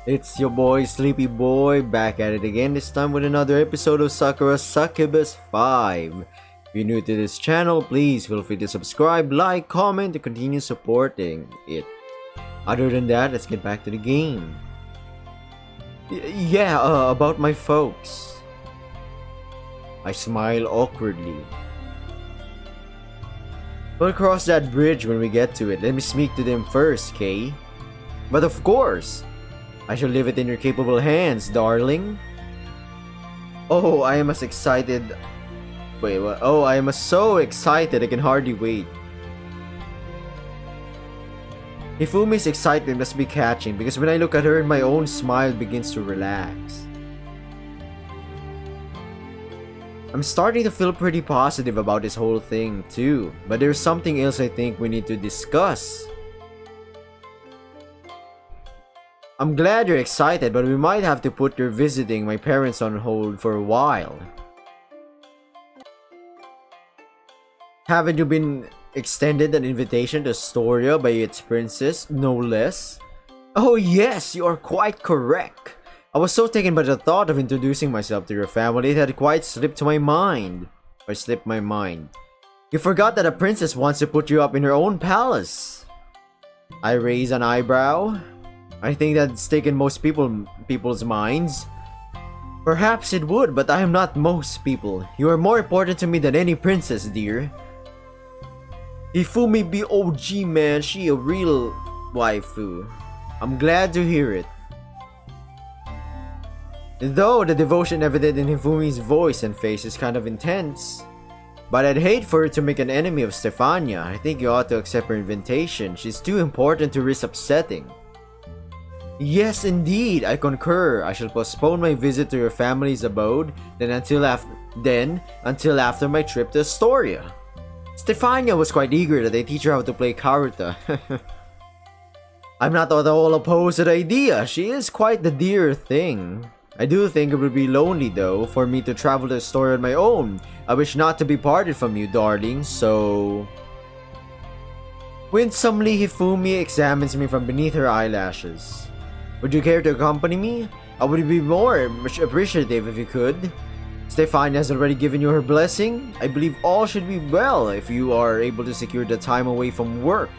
It's your boy Sleepy Boy back at it again, this time with another episode of SakuraSuccubus 5. If you're new to this channel, please feel free to subscribe, like, comment to continue supporting it. Other than that, let's get back to the game. About my folks. I smile awkwardly. We'll cross that bridge when we get to it. Let me speak to them first, Kay. But of course, I shall leave it in your capable hands, darling. Oh, I am as excited. Wait, what? Oh, I am so excited I can hardly wait. Hifumi's excitement must be catching because when I look at her, my own smile begins to relax. I'm starting to feel pretty positive about this whole thing too, but there's something else I think we need to discuss. I'm glad you're excited, but we might have to put your visiting my parents on hold for a while. Haven't you been extended an invitation to Astoria by its princess, no less? Oh yes, you are quite correct. I was so taken by the thought of introducing myself to your family it had quite slipped my mind. You forgot that a princess wants to put you up in her own palace. I raise an eyebrow. I think that's taken most people's minds. Perhaps it would, but I am not most people. You are more important to me than any princess, dear. Hifumi be OG, man. She a real waifu. I'm glad to hear it. Though the devotion evident in Hifumi's voice and face is kind of intense. But I'd hate for her to make an enemy of Stephania. I think you ought to accept her invitation. She's too important to risk upsetting. Yes, indeed, I concur. I shall postpone my visit to your family's abode until after my trip to Astoria. Stephania was quite eager that I teach her how to play Karuta. I'm not at all opposed to the idea. She is quite the dear thing. I do think it would be lonely though for me to travel to Astoria on my own. I wish not to be parted from you, darling, so... Winsomely, Hifumi examines me from beneath her eyelashes. Would you care to accompany me? I would be more appreciative if you could. Stephania has already given you her blessing. I believe all should be well if you are able to secure the time away from work.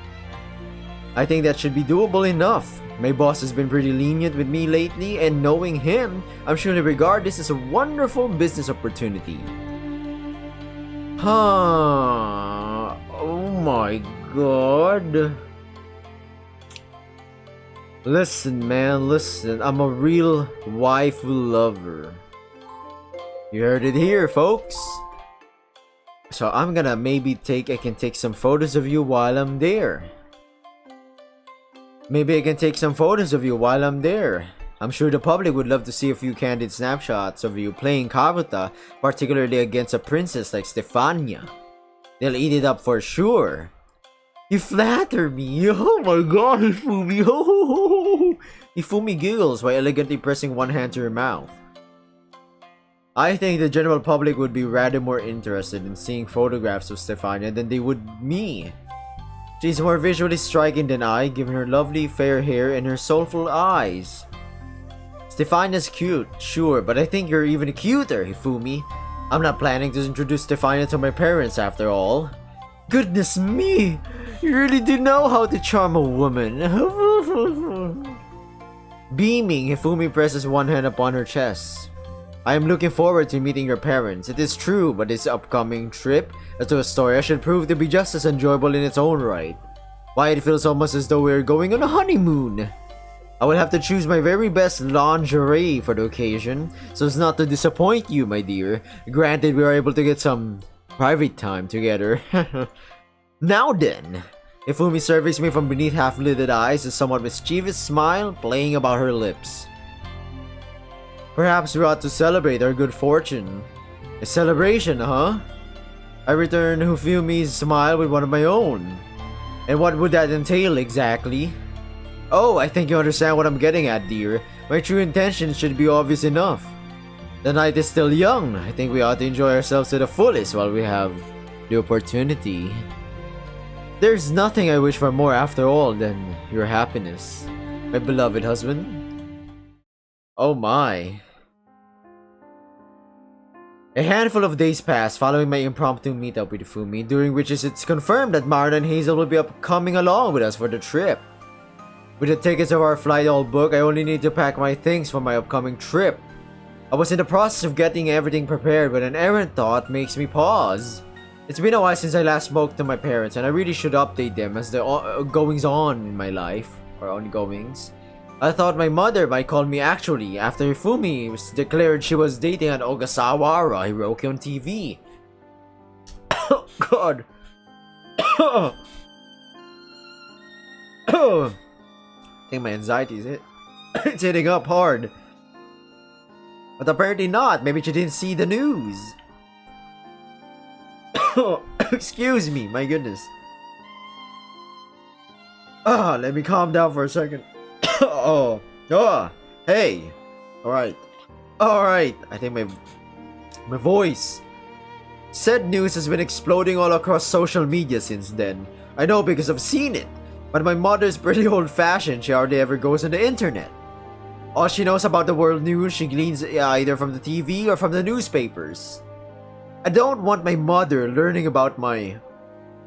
I think that should be doable enough. My boss has been pretty lenient with me lately, and knowing him, I'm sure he'll regard this as a wonderful business opportunity. Huh? Oh my god. Listen, man, listen. I'm a real waifu lover. You heard it here, folks. So I'm gonna I can take some photos of you while I'm there. I'm sure the public would love to see a few candid snapshots of you playing Karuta, particularly against a princess like Stephania. They'll eat it up for sure. You flatter me. Oh my god, Hifumi. Hifumi giggles while elegantly pressing one hand to her mouth. I think the general public would be rather more interested in seeing photographs of Stephania than they would me. She's more visually striking than I, given her lovely fair hair and her soulful eyes. Stephania's cute, sure, but I think you're even cuter, Hifumi. I'm not planning to introduce Stephania to my parents after all. Goodness me! You really do know how to charm a woman. Beaming, Hifumi presses one hand upon her chest. I am looking forward to meeting your parents. It is true, but this upcoming trip to Astoria should prove to be just as enjoyable in its own right. Why, it feels almost as though we are going on a honeymoon. I will have to choose my very best lingerie for the occasion, so as not to disappoint you, my dear. Granted, we are able to get some private time together. Now then, Hifumi surveys me from beneath half-lidded eyes, a somewhat mischievous smile playing about her lips. Perhaps we ought to celebrate our good fortune. A celebration, huh? I return Hifumi's smile with one of my own. And what would that entail exactly? Oh, I think you understand what I'm getting at, dear. My true intentions should be obvious enough. The night is still young. I think we ought to enjoy ourselves to the fullest while we have the opportunity. There's nothing I wish for more after all than your happiness, my beloved husband. Oh my. A handful of days passed following my impromptu meetup with Hifumi, during which it's confirmed that Marina and Hazel will be coming along with us for the trip. With the tickets of our flight all booked, I only need to pack my things for my upcoming trip. I was in the process of getting everything prepared when an errant thought makes me pause. It's been a while since I last spoke to my parents, and I really should update them as the goings-on in my life, or ongoings. I thought my mother might call me actually after Hifumi declared she was dating an Ogasawa Hiroki on TV. Oh god. I think my anxiety is it's hitting up hard. But apparently not. Maybe she didn't see the news. Excuse me, my goodness. Let me calm down for a second. Hey. Alright. I think my voice. Said news has been exploding all across social media since then. I know because I've seen it. But my mother's pretty old-fashioned. She hardly ever goes on the internet. All she knows about the world news, she gleans either from the TV or from the newspapers. I don't want my mother learning about my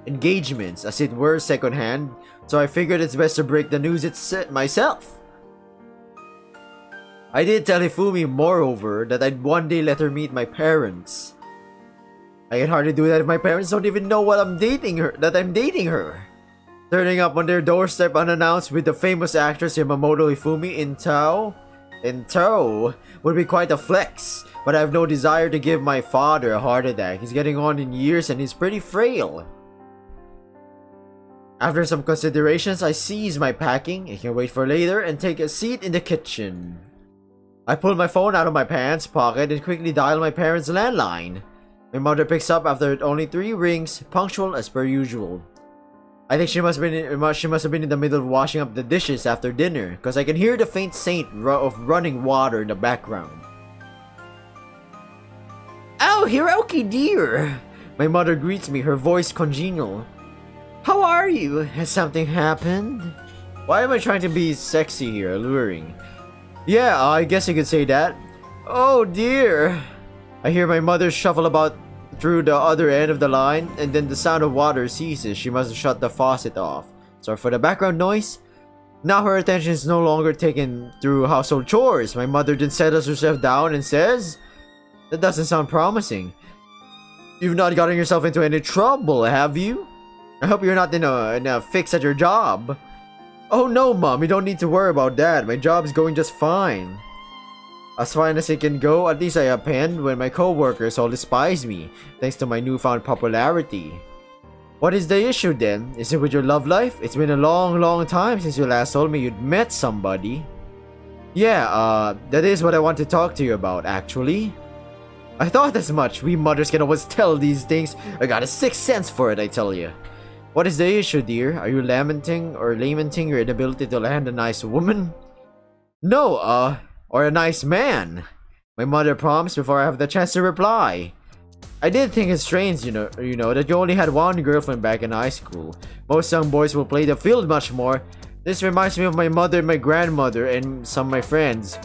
engagements, as it were, secondhand, so I figured it's best to break the news myself. I did tell Hifumi, moreover, that I'd one day let her meet my parents. I can hardly do that if my parents don't even know that I'm dating her. Turning up on their doorstep unannounced with the famous actress Yamamoto Hifumi in tow would be quite a flex, but I have no desire to give my father a heart attack. He's getting on in years and he's pretty frail. After some considerations, I cease my packing, I can wait for later, and take a seat in the kitchen. I pull my phone out of my pants pocket and quickly dial my parents' landline. My mother picks up after only 3 rings, punctual as per usual. I think she must have been in the middle of washing up the dishes after dinner, because I can hear the faint scent of running water in the background. Oh, Hiroki dear! My mother greets me, her voice congenial. How are you? Has something happened? Why am I trying to be sexy here, alluring? Yeah, I guess you could say that. Oh dear! I hear my mother shuffle about through the other end of the line, and then the sound of water ceases. She must have shut the faucet off. Sorry for the background noise. Now her attention is no longer taken through household chores. My mother then settles herself down and says, "That doesn't sound promising. You've not gotten yourself into any trouble, have you? I hope you're not in a fix at your job." Oh no, Mom, you don't need to worry about that. My job's going just fine. As fine as it can go, at least I append when my co-workers all despise me, thanks to my newfound popularity. What is the issue then? Is it with your love life? It's been a long time since you last told me you'd met somebody. Yeah, that is what I want to talk to you about, actually. I thought as much. We mothers can always tell these things. I got a sixth sense for it, I tell you. What is the issue, dear? Are you lamenting your inability to land a nice woman? No, or a nice man. My mother prompts before I have the chance to reply. I did think it's strange, you know that you only had one girlfriend back in high school. Most young boys will play the field much more. This reminds me of my mother and my grandmother and some of my friends.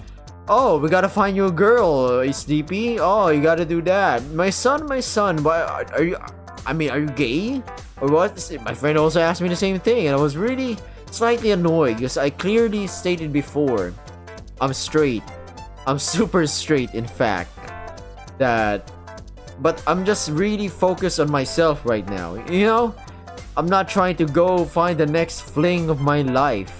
Oh, we gotta find you a girl, Sleepy. Oh, you gotta do that. My son, why are you gay? Or what? My friend also asked me the same thing, and I was really slightly annoyed because I clearly stated before, I'm straight. I'm super straight, in fact. But I'm just really focused on myself right now. You know? I'm not trying to go find the next fling of my life.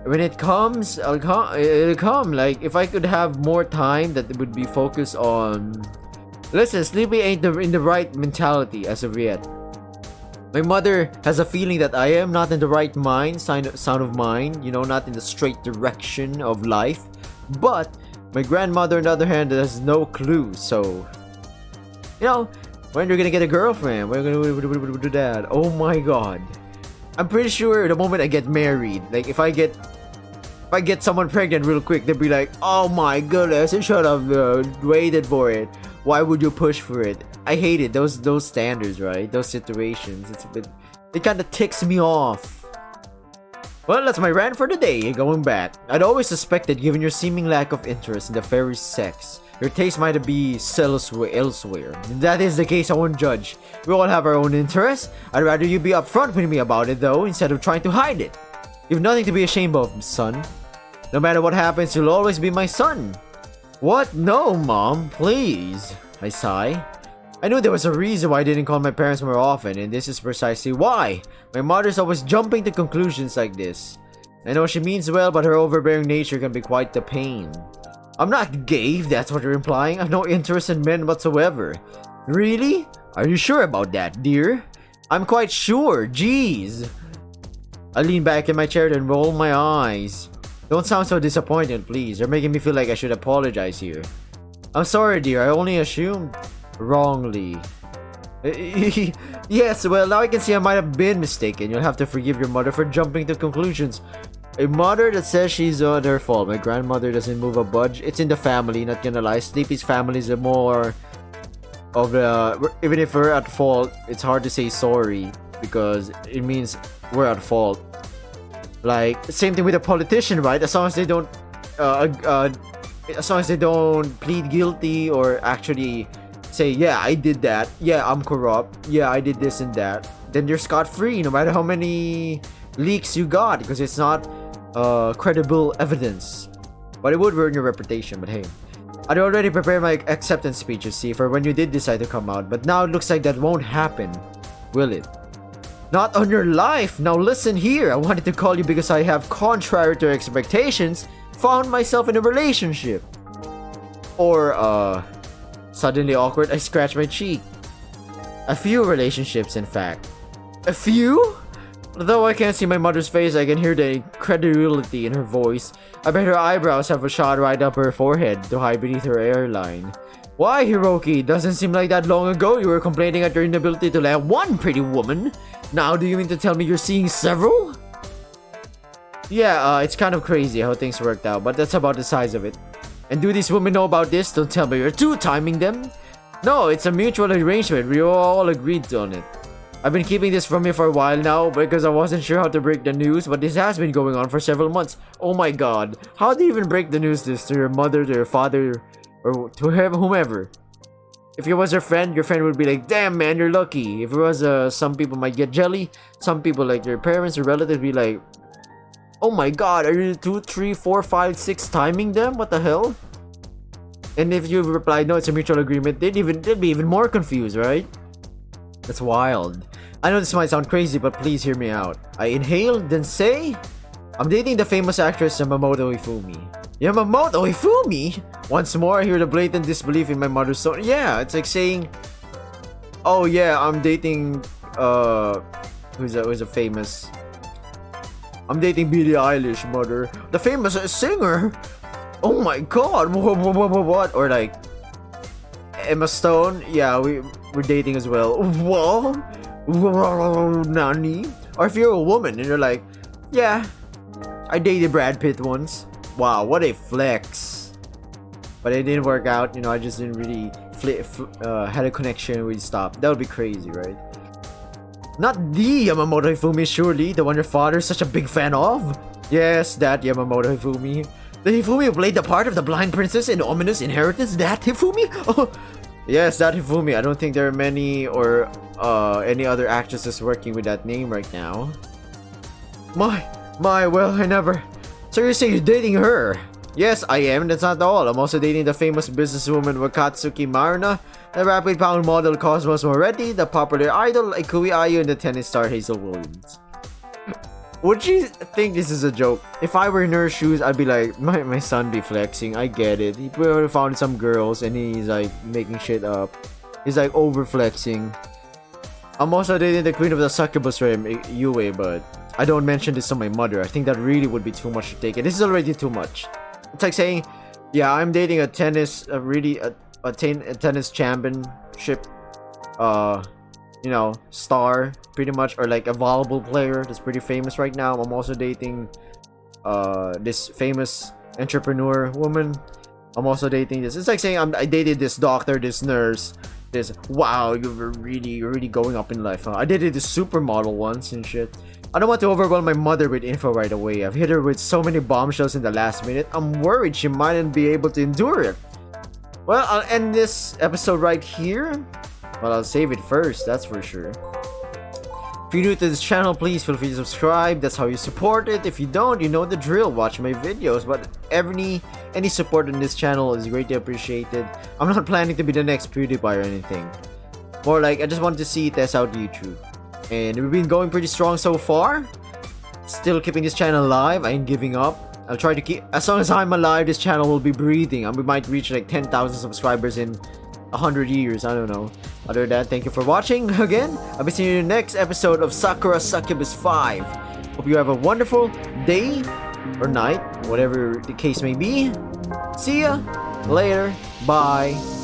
When it comes, it'll come. Like, if I could have more time that would be focused on... Listen, Sleepy ain't in the right mentality as of yet. My mother has a feeling that I am not in the right sound of mind, not in the straight direction of life. But my grandmother, on the other hand, has no clue. So, when you're gonna get a girlfriend, when you're gonna do that? Oh my god! I'm pretty sure the moment I get married, like if I get someone pregnant real quick, they'll be like, "Oh my goodness, you should have waited for it. Why would you push for it?" I hate it. Those standards, right? Those situations. It kind of ticks me off. Well, that's my rant for the day. Going back, I'd always suspected, given your seeming lack of interest in the fairy sex, your taste might be elsewhere. If that is the case, I won't judge. We all have our own interests. I'd rather you be upfront with me about it, though, instead of trying to hide it. You've nothing to be ashamed of, son. No matter what happens, you'll always be my son. What? No, Mom, please. I sigh. I knew there was a reason why I didn't call my parents more often, and this is precisely why. My mother's always jumping to conclusions like this. I know she means well, but her overbearing nature can be quite the pain. I'm not gay, if that's what you're implying. I have no interest in men whatsoever. Really? Are you sure about that, dear? I'm quite sure, jeez. I lean back in my chair and roll my eyes. Don't sound so disappointed, please. You're making me feel like I should apologize here. I'm sorry, dear. I only assumed wrongly. Yes, well, now I can see I might have been mistaken. You'll have to forgive your mother for jumping to conclusions. A mother that says she's her fault. My grandmother doesn't move a budge. It's in the family, not gonna lie. Sleepy's family is more of even if we're at fault, it's hard to say sorry because it means we're at fault. Like, same thing with a politician, right? As long as they don't plead guilty or actually say, yeah, I did that, yeah, I'm corrupt, yeah, I did this and that, then you're scot-free no matter how many leaks you got, because it's not credible evidence. But it would ruin your reputation. But hey, I'd already prepared my acceptance speech, you see, for when you did decide to come out, but now it looks like that won't happen, will it? Not on your life. Now listen here, I wanted to call you because I have, contrary to your expectations, found myself in a relationship. Or suddenly awkward, I scratch my cheek. A few relationships, in fact. A few? Though I can't see my mother's face, I can hear the incredulity in her voice. I bet her eyebrows have a shot right up her forehead to hide beneath her hairline. Why, Hiroki? Doesn't seem like that long ago you were complaining at your inability to land one pretty woman. Now do you mean to tell me you're seeing several? Yeah, it's kind of crazy how things worked out, but that's about the size of it. And do these women know about this? Don't tell me you're two-timing them. No, it's a mutual arrangement. We all agreed on it. I've been keeping this from you for a while now because I wasn't sure how to break the news, but this has been going on for several months. Oh my god. How do you even break the news this to your mother, to your father, or to whomever? If it was your friend would be like, damn man, you're lucky. If it was some people might get jelly. Some people like your parents or relatives be like, oh my god, are you 2, 3, 4, 5, 6 timing them? What the hell? And if you replied, no, it's a mutual agreement, they'd be even more confused, right? That's wild. I know this might sound crazy, but please hear me out. I inhale, then say, I'm dating the famous actress Yamamoto Hifumi. Yamamoto Hifumi? Once more, I hear the blatant disbelief in my mother's tone. Yeah, it's like saying, oh yeah, I'm dating, who's a famous... I'm dating Billie Eilish, mother. The famous singer? Oh my god, what? Or like, Emma Stone? Yeah, we're dating as well. Whoa? Nani? Or if you're a woman and you're like, yeah, I dated Brad Pitt once. Wow, what a flex. But it didn't work out, you know, I just didn't really had a connection, we stopped. That would be crazy, right? Not the Yamamoto Hifumi, surely, the one your father's such a big fan of? Yes, that Yamamoto Hifumi. The Hifumi who played the part of the blind princess in Ominous Inheritance? That Hifumi? Oh, yes, that Hifumi. I don't think there are many or any other actresses working with that name right now. My, well, I never... So you're saying you're dating her? Yes, I am. That's not all. I'm also dating the famous businesswoman Wakatsuki Marina, the rapid pound model Cosmos Moretti, the popular idol Ikui Ayu, and the tennis star Hazel Williams. Would you think this is a joke? If I were in her shoes, I'd be like, my son be flexing. I get it. He probably found some girls and he's like making shit up. He's like over flexing. I'm also dating the queen of the succubus realm, Yue, but I don't mention this to my mother. I think that really would be too much to take. And this is already too much. It's like saying, yeah, I'm dating a tennis championship, you know, star, pretty much, or like a volleyball player that's pretty famous right now. I'm also dating this famous entrepreneur woman. I'm also dating this. It's like saying I dated this doctor, this nurse, This, wow, you're really going up in life, huh? I did it to supermodel once and shit. I don't want to overwhelm my mother with info right away. I've hit her with so many bombshells in the last minute. I'm worried she mightn't be able to endure it. Well, I'll end this episode right here. Well, I'll save it first, that's for sure. If you're new to this channel, please feel free to subscribe. That's how you support it. If you don't, you know the drill. Watch my videos. But any support on this channel is greatly appreciated. I'm not planning to be the next PewDiePie or anything. More like, I just want to see test out YouTube. And we've been going pretty strong so far. Still keeping this channel alive. I ain't giving up. I'll try to keep... As long as I'm alive, this channel will be breathing. And we might reach like 10,000 subscribers in 100 years. I don't know. Other than that, thank you for watching again. I'll be seeing you in the next episode of SakuraSuccubus 5. Hope you have a wonderful day or night, whatever the case may be. See ya later. Bye.